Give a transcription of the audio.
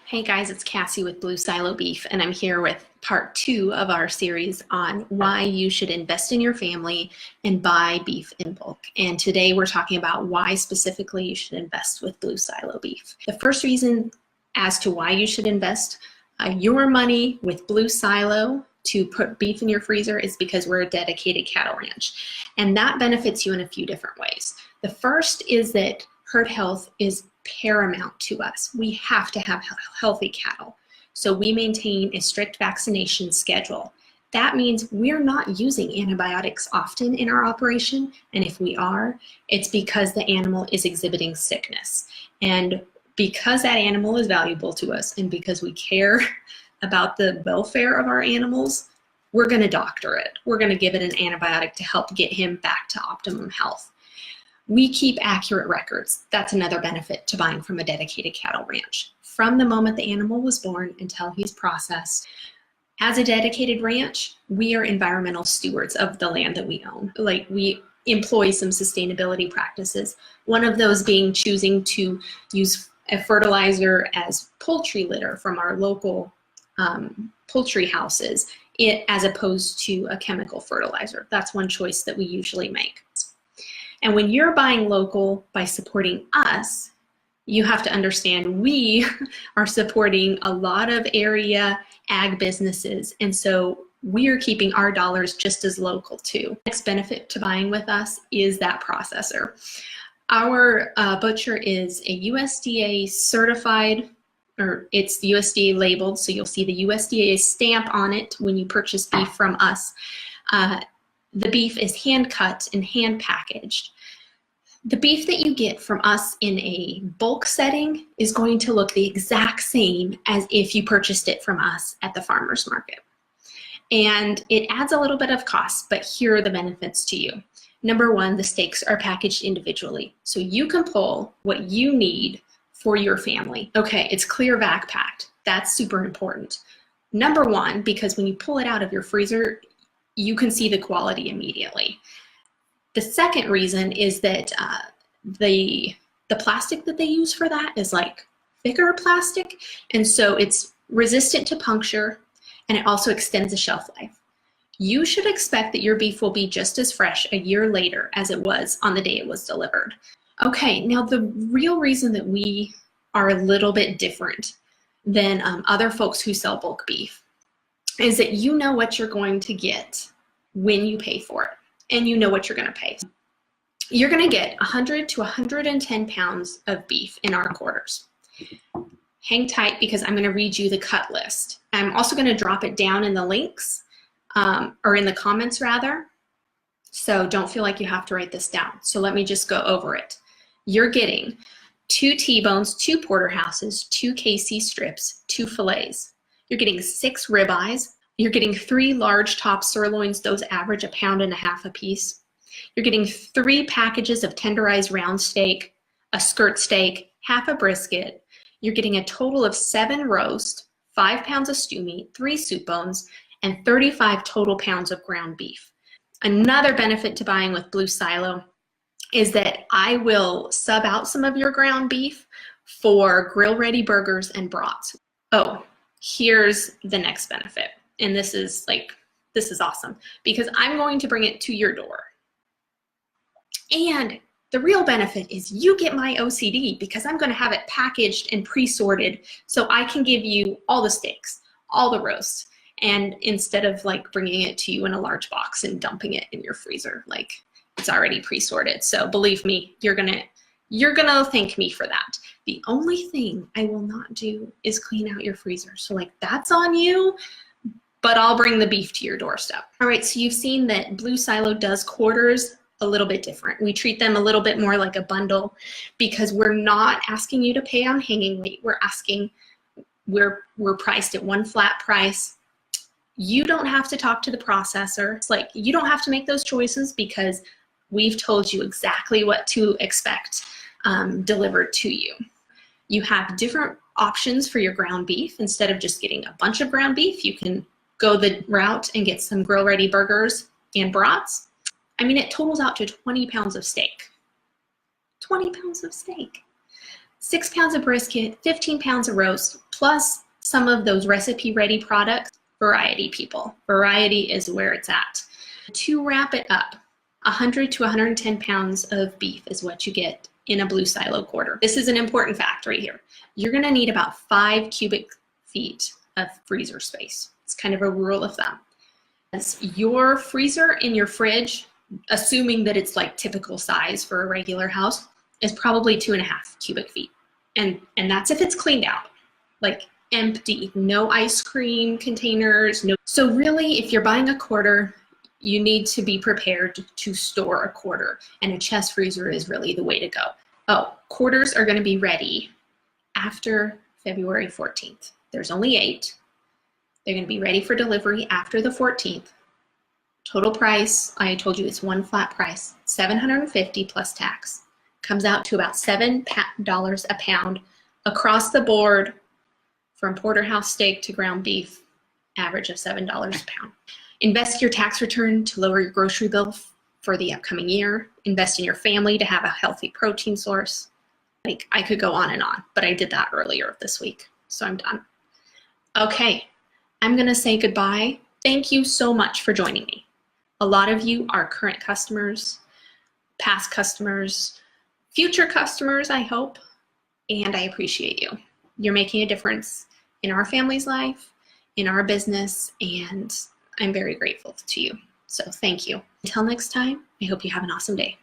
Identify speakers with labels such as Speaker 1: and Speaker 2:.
Speaker 1: Hey guys, it's Cassie with Blue Silo Beef, and I'm here with part 2 of our series on why you should invest in your family and buy beef in bulk. And today we're talking about why specifically you should invest with Blue Silo Beef. The first reason as to why you should invest your money with Blue Silo to put beef in your freezer is because we're a dedicated cattle ranch. And that benefits you in a few different ways. The first is that herd health is paramount to us. We have to have healthy cattle. So we maintain a strict vaccination schedule. That means we're not using antibiotics often in our operation. And if we are, it's because the animal is exhibiting sickness. And because that animal is valuable to us and because we care about the welfare of our animals, we're going to doctor it. We're going to give it an antibiotic to help get him back to optimum health. We keep accurate records. That's another benefit to buying from a dedicated cattle ranch. From the moment the animal was born until he's processed, as a dedicated ranch, we are environmental stewards of the land that we own. Like, we employ some sustainability practices. One of those being choosing to use a fertilizer as poultry litter from our local poultry houses, as opposed to a chemical fertilizer. That's one choice that we usually make. And when you're buying local by supporting us, you have to understand we are supporting a lot of area ag businesses. And so we are keeping our dollars just as local too. Next benefit to buying with us is that processor. Our butcher is a USDA certified, or it's USDA labeled, so you'll see the USDA stamp on it when you purchase beef from us. The beef is hand cut and hand packaged. The beef that you get from us in a bulk setting is going to look the exact same as if you purchased it from us at the farmer's market. And it adds a little bit of cost, but here are the benefits to you. Number one, the steaks are packaged individually, so you can pull what you need for your family. Okay, it's clear vac packed. That's super important. Number one, because when you pull it out of your freezer, you can see the quality immediately. The second reason is that the plastic that they use for that is like thicker plastic, and so it's resistant to puncture, and it also extends the shelf life. You should expect that your beef will be just as fresh a year later as it was on the day it was delivered. Okay, now the real reason that we are a little bit different than other folks who sell bulk beef is that you know what you're going to get when you pay for it, and you know what you're going to pay. You're going to get 100 to 110 pounds of beef in our quarters. Hang tight because I'm going to read you the cut list. I'm also going to drop it down in the links, or in the comments rather, so don't feel like you have to write this down. So let me just go over it. You're getting 2 T-bones, 2 porterhouses, 2 KC strips, 2 fillets. You're getting 6 ribeyes. You're getting 3 large top sirloins. Those average 1.5 pounds a piece. You're getting 3 packages of tenderized round steak, a skirt steak, half a brisket. You're getting a total of 7 roast, 5 pounds of stew meat, 3 soup bones, and 35 total pounds of ground beef. Another benefit to buying with Blue Silo is that I will sub out some of your ground beef for grill-ready burgers and brats. Oh, here's the next benefit. And this is awesome because I'm going to bring it to your door. And the real benefit is you get my OCD because I'm going to have it packaged and pre-sorted so I can give you all the steaks, all the roasts, and instead of like bringing it to you in a large box and dumping it in your freezer, like it's already pre-sorted. So believe me, you're gonna thank me for that. The only thing I will not do is clean out your freezer. So like that's on you, but I'll bring the beef to your doorstep. All right, so you've seen that Blue Silo does quarters a little bit different. We treat them a little bit more like a bundle because we're not asking you to pay on hanging weight. We're priced at one flat price. You don't have to talk to the processor. It's like you don't have to make those choices because we've told you exactly what to expect delivered to you. You have different options for your ground beef. Instead of just getting a bunch of ground beef, you can go the route and get some grill-ready burgers and brats. I mean, it totals out to 20 pounds of steak. 20 pounds of steak. 6 pounds of brisket, 15 pounds of roast, plus some of those recipe ready products. Variety, people. Variety is where it's at. To wrap it up, 100 to 110 pounds of beef is what you get in a blue silo quarter. This is an important fact right here. You're gonna need about 5 cubic feet of freezer space. It's kind of a rule of thumb. As your freezer in your fridge, assuming that it's like typical size for a regular house, is probably 2.5 cubic feet. And that's if it's cleaned out, like empty, no ice cream containers, no. So really, if you're buying a quarter, you need to be prepared to store a quarter, and a chest freezer is really the way to go. Oh, quarters are gonna be ready after February 14th. There's only 8. They're gonna be ready for delivery after the 14th. Total price, I told you it's one flat price, $750 plus tax. Comes out to about $7 a pound across the board, from porterhouse steak to ground beef, average of $7 a pound. Invest your tax return to lower your grocery bill for the upcoming year. Invest in your family to have a healthy protein source. Like, I could go on and on, but I did that earlier this week, so I'm done. Okay, I'm gonna say goodbye. Thank you so much for joining me. A lot of you are current customers, past customers, future customers, I hope, and I appreciate you. You're making a difference in our family's life, in our business, and I'm very grateful to you. So thank you. Until next time, I hope you have an awesome day.